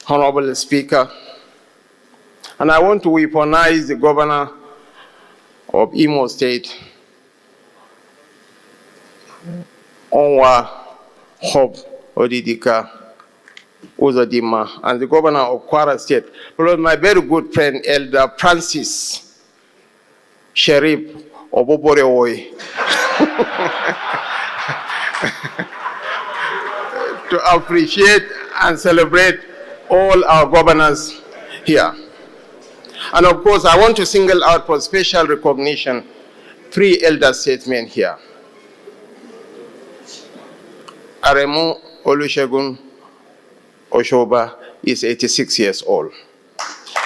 Honorable Speaker, and I want to weaponize the governor of Imo State, Onwa Hope Odidika Uzodima, and the governor of Kwara State, plus my very good friend, Elder Francis Sherif Oboborewoy, to appreciate and celebrate all our governors here. And of course, I want to single out for special recognition 3 elder statesmen here. Aremu Olusegun Oshoba is 86 years old.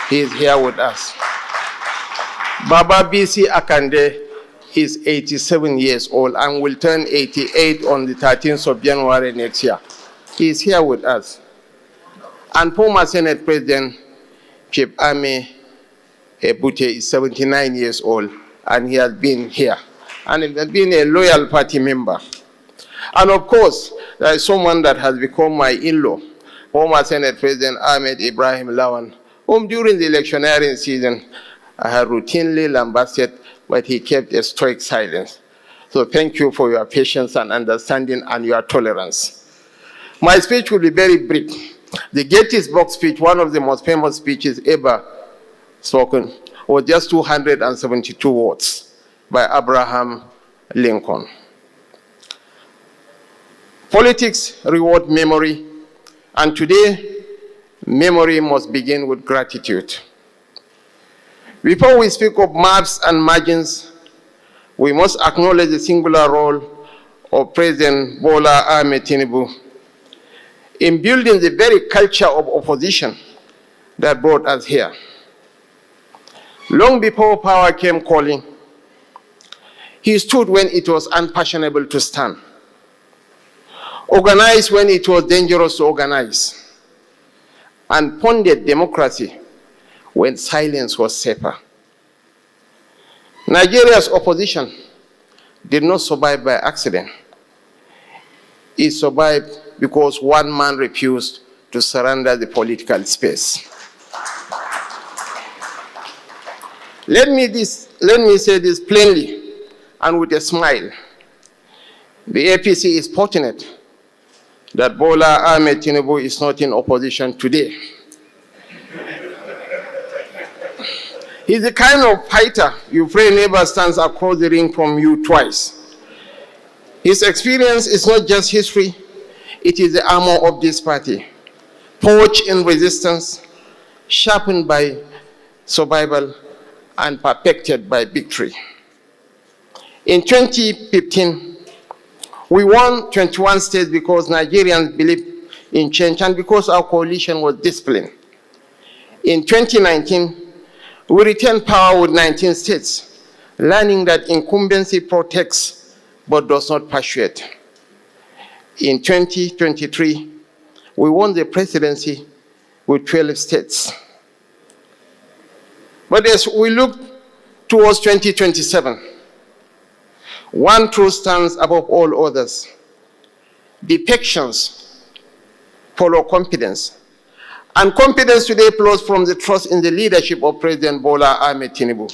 He is here with us. Baba BC Akande is 87 years old and will turn 88 on the 13th of January next year. He is here with us. And former Senate President Chief Ame Ebute is 79 years old, and he has been here. And he has been a loyal party member. And of course, there is someone that has become my in-law, former Senate President Ahmed Ibrahim Lawan, whom during the electioneering season I had routinely lambasted, but he kept a stoic silence. So thank you for your patience and understanding and your tolerance. My speech will be very brief. The Gettysburg speech, one of the most famous speeches ever spoken, was just 272 words by Abraham Lincoln. Politics reward memory, and today, memory must begin with gratitude. Before we speak of maps and margins, we must acknowledge the singular role of President Bola Ahmed Tinubu in building the very culture of opposition that brought us here. Long before power came calling, he stood when it was unfashionable to stand, organized when it was dangerous to organize, and pounded democracy when silence was safer. Nigeria's opposition did not survive by accident. It survived because one man refused to surrender the political space. Let me say this plainly and with a smile. The APC is fortunate that Bola Ahmed Tinubu is not in opposition today. He's the kind of fighter you pray never stands across the ring from you twice. His experience is not just history, it is the armor of this party, forged in resistance, sharpened by survival, and perfected by victory. In 2015, we won 21 states because Nigerians believed in change and because our coalition was disciplined. In 2019, we retained power with 19 states, learning that incumbency protects but does not persuade. In 2023, we won the presidency with 12 states. But as we look towards 2027, one truth stands above all others. Defections follow confidence. And confidence today flows from the trust in the leadership of President Bola Ahmed Tinubu.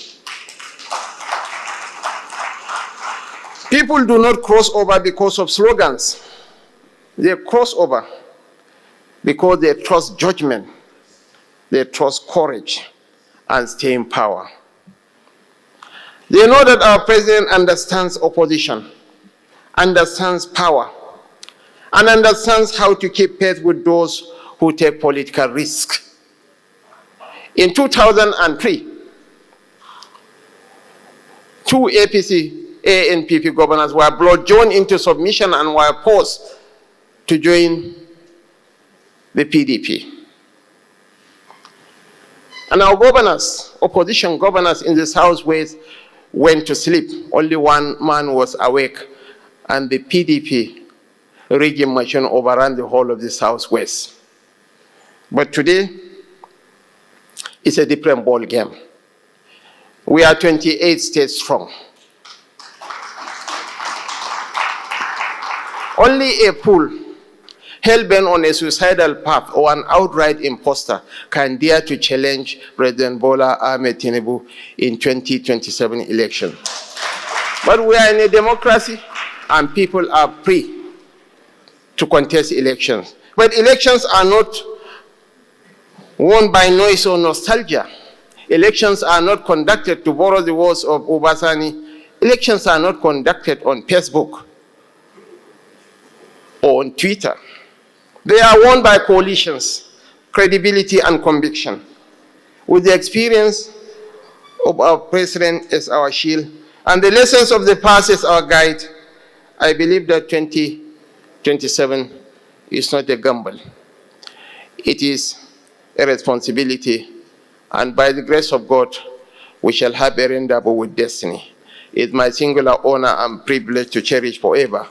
People do not cross over because of slogans. They cross over because they trust judgment, they trust courage, and stay in power. They know that our president understands opposition, understands power, and understands how to keep pace with those who take political risk. In 2003, 2 APC ANPP governors were blood-drawn into submission and were forced to join the PDP. And our governors, opposition governors in the Southwest, went to sleep. Only one man was awake, and the PDP regime machine overran the whole of the Southwest. But today, it's a different ball game. We are 28 states strong. Only a fool hell-bent on a suicidal path or an outright imposter can dare to challenge President Bola Ahmed Tinubu in 2027 election. But we are in a democracy and people are free to contest elections. But elections are not won by noise or nostalgia. Elections are not conducted, to borrow the words of Obasani, elections are not conducted on Facebook or on Twitter. They are won by coalitions, credibility and conviction. With the experience of our president as our shield and the lessons of the past as our guide, I believe that 2027 is not a gamble. It is a responsibility, and by the grace of God, we shall have a rendezvous with destiny. It's my singular honor and privilege to cherish forever